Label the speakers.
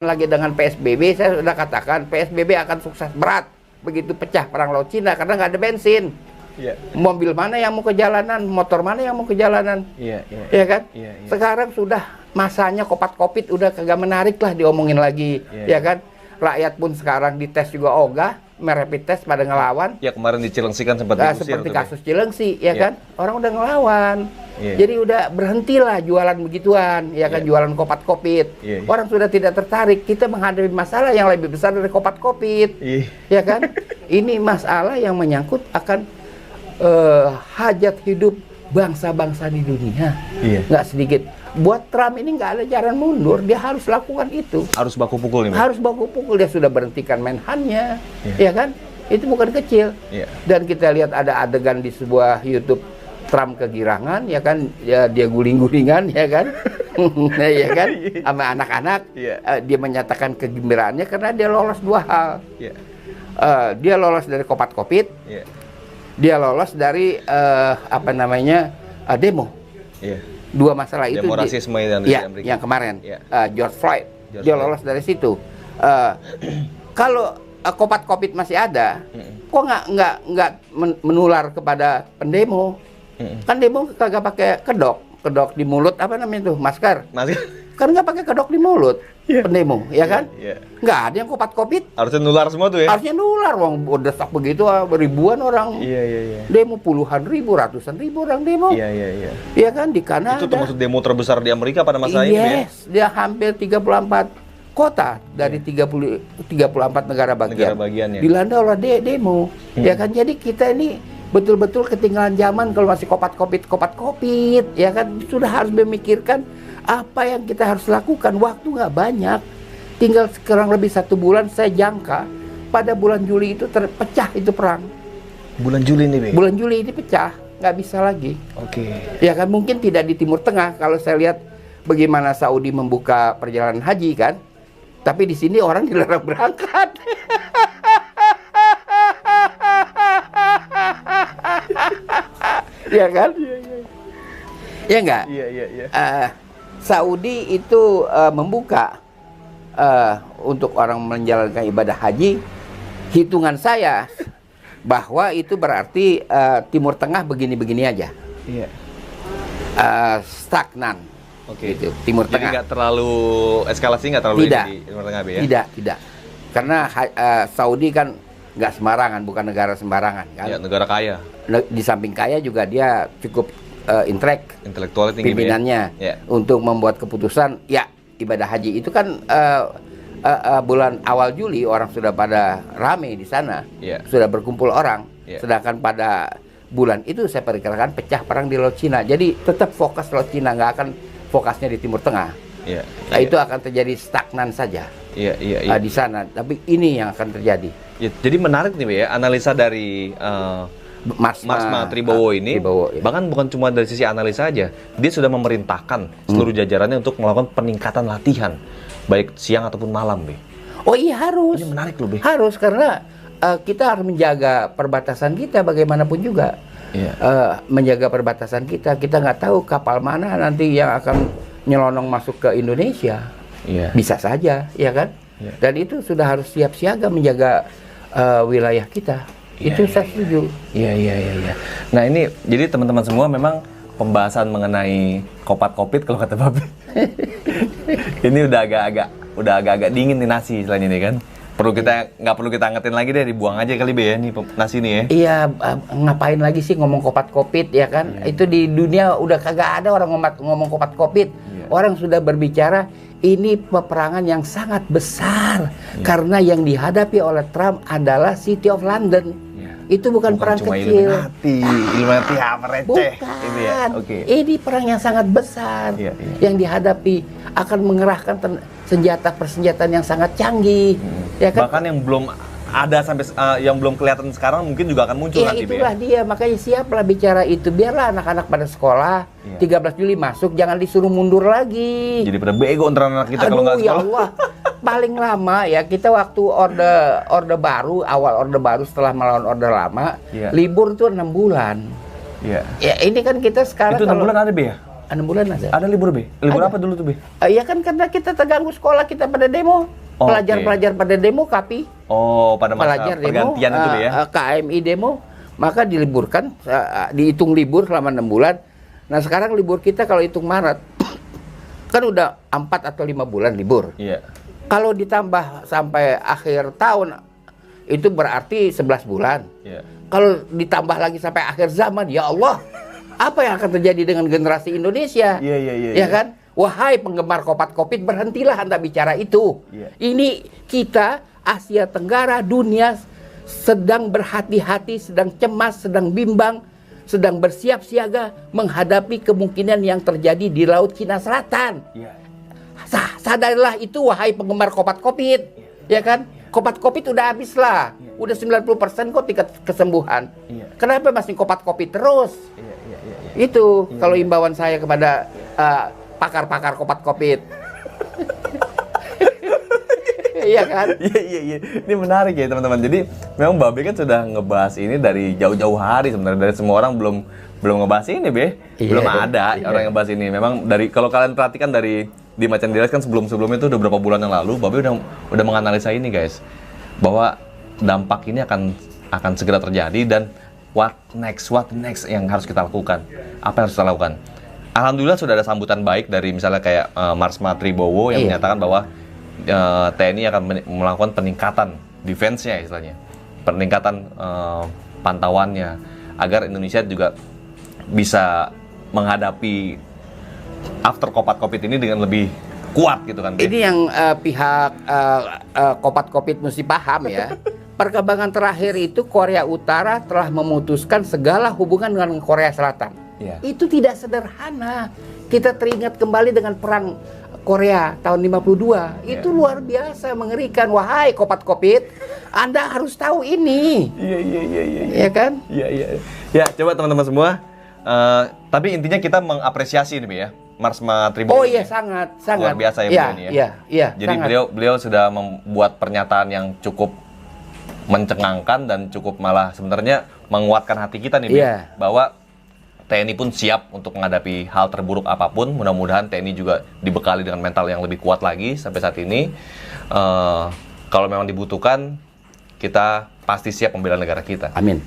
Speaker 1: Lagi dengan PSBB, saya sudah katakan PSBB akan sukses berat begitu pecah perang Laut Cina karena nggak ada bensin.
Speaker 2: Iya.
Speaker 1: Mobil mana yang mau ke jalanan, motor mana yang mau ke jalanan, ya kan? Sekarang sudah masanya kopat-kopit udah kagak menarik lah diomongin lagi, ya kan? Rakyat pun sekarang dites juga ogah, rapid test pada ngelawan.
Speaker 2: Ya kemarin di Cilengsi kan sempat diusir.
Speaker 1: Seperti kasus Cilengsi, ya kan? Orang udah ngelawan. Jadi udah berhentilah jualan begituan, ya kan, jualan kopat-kopit. Orang sudah tidak tertarik. Kita menghadapi masalah yang lebih besar dari kopat-kopit, ya kan? Ini masalah yang menyangkut akan hajat hidup bangsa-bangsa di dunia. Nggak sedikit. Buat Trump ini nggak ada jalan mundur. Dia harus lakukan itu.
Speaker 2: Harus baku pukul nih.
Speaker 1: Harus baku pukul. Dia sudah berhentikan Menhan-nya, ya kan? Itu bukan kecil. Dan kita lihat ada adegan di sebuah YouTube. Trump kegirangan, ya kan, ya, dia guling-gulingan, ya kan, ya kan, sama anak-anak, dia menyatakan kegembiraannya karena dia lolos dua hal, dia lolos dari kopat-kopit, dia lolos dari apa namanya demo, dua masalah itu,
Speaker 2: demo rasisme
Speaker 1: di Amerika. Yang kemarin, George Floyd, dia lolos dari situ. Kalau kopat-kopit masih ada, kok nggak menular kepada pendemo? Kan demo kagak pakai kedok di mulut, apa namanya tuh, masker. Kan nggak pakai kedok di mulut, pendemo, ya kan? Nggak ada yang kopat-kopit.
Speaker 2: Harusnya nular semua tuh ya?
Speaker 1: Harusnya nular, wong udah stok begitu ribuan orang. Demo puluhan ribu, ratusan ribu orang demo. Iya kan, di Kanada.
Speaker 2: Itu termasuk demo terbesar di Amerika pada masa ini ya?
Speaker 1: Dia hampir 34 kota dari 34 negara bagian. Dilanda oleh demo, ya kan? Jadi kita ini betul-betul ketinggalan zaman kalau masih kopat-kopit, ya kan. Sudah harus memikirkan apa yang kita harus lakukan. Waktu nggak banyak, tinggal sekarang lebih 1 bulan. Saya jangka pada bulan Juli itu terpecah itu perang.
Speaker 2: Bulan Juli ini, Be?
Speaker 1: Bulan Juli ini pecah, nggak bisa lagi. Ya kan, mungkin tidak di Timur Tengah. Kalau saya lihat bagaimana Saudi membuka perjalanan haji kan, tapi di sini orang dilarang berangkat. Ya kan? Ya enggak? Saudi itu membuka untuk orang menjalankan ibadah haji. Hitungan saya bahwa itu berarti Timur Tengah begini-begini aja. Stagnan. Gitu, Timur
Speaker 2: Jadi
Speaker 1: Tengah.
Speaker 2: Nggak terlalu eskalasi, nggak terlalu
Speaker 1: tidak.
Speaker 2: Ini di Timur Tengah, Be, ya?
Speaker 1: Tidak. Karena Saudi kan nggak sembarangan, bukan negara sembarangan kan.
Speaker 2: Ya, negara kaya.
Speaker 1: Di samping kaya juga dia cukup
Speaker 2: intelektualnya tinggi,
Speaker 1: pimpinannya untuk membuat keputusan. Ya, ibadah haji itu kan bulan awal Juli orang sudah pada rame di sana, sudah berkumpul orang. Sedangkan pada bulan itu saya perkirakan pecah perang di Laut Cina. Jadi tetap fokus Laut Cina, nggak akan fokusnya di Timur Tengah. Itu akan terjadi stagnan saja di sana. Tapi ini yang akan terjadi.
Speaker 2: Jadi menarik nih, ya, analisa dari Marsma Tribowo ini. Bahkan bukan cuma dari sisi analisa aja, dia sudah memerintahkan seluruh jajarannya untuk melakukan peningkatan latihan, baik siang ataupun malam, Be.
Speaker 1: Oh iya, harus.
Speaker 2: Ini menarik loh, Be.
Speaker 1: Harus, karena kita harus menjaga perbatasan kita bagaimanapun juga. Menjaga perbatasan kita nggak tahu kapal mana nanti yang akan nyelonong masuk ke Indonesia. Bisa saja, ya kan? Dan itu sudah harus siap siaga menjaga wilayah kita. Itu saya setuju.
Speaker 2: Nah ini jadi teman-teman semua memang pembahasan mengenai kopat-kopit kalau kata Babe. Ini udah agak-agak dingin nih nasi selain ini kan. Nggak perlu kita angetin lagi deh, dibuang aja kali, Be, ya, nih nasi nih ya.
Speaker 1: Iya, ngapain lagi sih ngomong kopat-kopit, ya kan? Itu di dunia udah kagak ada orang ngomong kopat-kopit. Orang sudah berbicara ini peperangan yang sangat besar karena yang dihadapi oleh Trump adalah City of London. Itu bukan perang
Speaker 2: cuma
Speaker 1: kecil.
Speaker 2: Illuminati apa receh.
Speaker 1: Bukan. Ini perang yang sangat besar yang dihadapi, akan mengerahkan persenjataan yang sangat canggih. Ya kan?
Speaker 2: Bahkan yang belum ada sampai yang belum kelihatan sekarang mungkin juga akan muncul nanti.
Speaker 1: Itulah dia, makanya siaplah bicara itu. Biarlah anak-anak pada sekolah 13 Juli masuk, jangan disuruh mundur lagi.
Speaker 2: Jadi pada bego antara anak kita kalau nggak sekolah.
Speaker 1: Ya Allah. Paling lama ya kita waktu orde baru, awal orde baru setelah melawan orde lama, libur itu 6 bulan. Ya ini kan kita sekarang
Speaker 2: itu 6 bulan ada, Be, ya?
Speaker 1: 6 bulan ada.
Speaker 2: Ada libur, Be? Libur
Speaker 1: Ada.
Speaker 2: apa dulu tuh, Be?
Speaker 1: Iya kan karena kita terganggu sekolah kita pada demo.
Speaker 2: Oh,
Speaker 1: Pelajar-pelajar pada demo KAPI.
Speaker 2: Oh, pada masa
Speaker 1: Pelajar demo,
Speaker 2: pergantian itu, Be, ya?
Speaker 1: KMI demo, maka diliburkan, dihitung libur selama 6 bulan. Nah sekarang libur kita kalau hitung Maret, kan udah 4 atau 5 bulan libur.
Speaker 2: Iya.
Speaker 1: Kalau ditambah sampai akhir tahun, itu berarti 11 bulan.
Speaker 2: Iya.
Speaker 1: Kalau ditambah lagi sampai akhir zaman, ya Allah, apa yang akan terjadi dengan generasi Indonesia?
Speaker 2: Iya.
Speaker 1: Ya kan? Wahai penggemar Kopat-Kopit, berhentilah Anda bicara itu.
Speaker 2: Iya.
Speaker 1: Ini kita, Asia Tenggara, dunia sedang berhati-hati, sedang cemas, sedang bimbang, sedang bersiap siaga menghadapi kemungkinan yang terjadi di Laut Cina Selatan.
Speaker 2: Iya.
Speaker 1: Sadarlah itu, wahai penggemar Kopat-Kopit. Ya kan? Kopat-Kopit udah habis lah. Udah 90% kok tingkat kesembuhan.
Speaker 2: Iya.
Speaker 1: Kenapa masih Kopat-Kopit terus?
Speaker 2: Iya.
Speaker 1: Itu kalau imbauan saya kepada pakar-pakar Kopat-Kopit. Iya kan?
Speaker 2: Iya. Ini menarik ya, teman-teman. Jadi, memang Babe kan sudah ngebahas ini dari jauh-jauh hari sebenarnya. Dari semua orang belum ngebahas ini, Be. Belum ada orang yang bahas ini. Memang dari kalau kalian perhatikan dari di Macan Dilas kan sebelum-sebelumnya itu udah berapa bulan yang lalu, Babe udah menganalisa ini, guys. Bahwa dampak ini akan segera terjadi dan what next yang harus kita lakukan. Apa yang harus kita lakukan? Alhamdulillah sudah ada sambutan baik dari misalnya kayak Marsma Tribowo yang menyatakan bahwa TNI akan melakukan peningkatan defense-nya istilahnya. Peningkatan pantauannya agar Indonesia juga bisa menghadapi after Kopat-Kopit ini dengan lebih kuat gitu kan.
Speaker 1: Ini yang pihak Kopat-Kopit mesti paham ya. Perkembangan terakhir itu Korea Utara telah memutuskan segala hubungan dengan Korea Selatan.
Speaker 2: Iya.
Speaker 1: Itu tidak sederhana. Kita teringat kembali dengan perang Korea tahun 52. Itu luar biasa, mengerikan. Wahai Kopat-Kopit, Anda harus tahu ini.
Speaker 2: Iya.
Speaker 1: Iya kan?
Speaker 2: Iya. Ya, coba teman-teman semua. Tapi intinya kita mengapresiasi ini, ya. Marsma Tribowo.
Speaker 1: Oh iya, sangat.
Speaker 2: Luar biasa ya beliau ini ya.
Speaker 1: Iya.
Speaker 2: Jadi
Speaker 1: sangat.
Speaker 2: beliau sudah membuat pernyataan yang cukup mencengangkan dan cukup malah sebenarnya menguatkan hati kita nih, bahwa TNI pun siap untuk menghadapi hal terburuk apapun. Mudah-mudahan TNI juga dibekali dengan mental yang lebih kuat lagi sampai saat ini. Kalau memang dibutuhkan, kita pasti siap membela negara kita.
Speaker 1: Amin.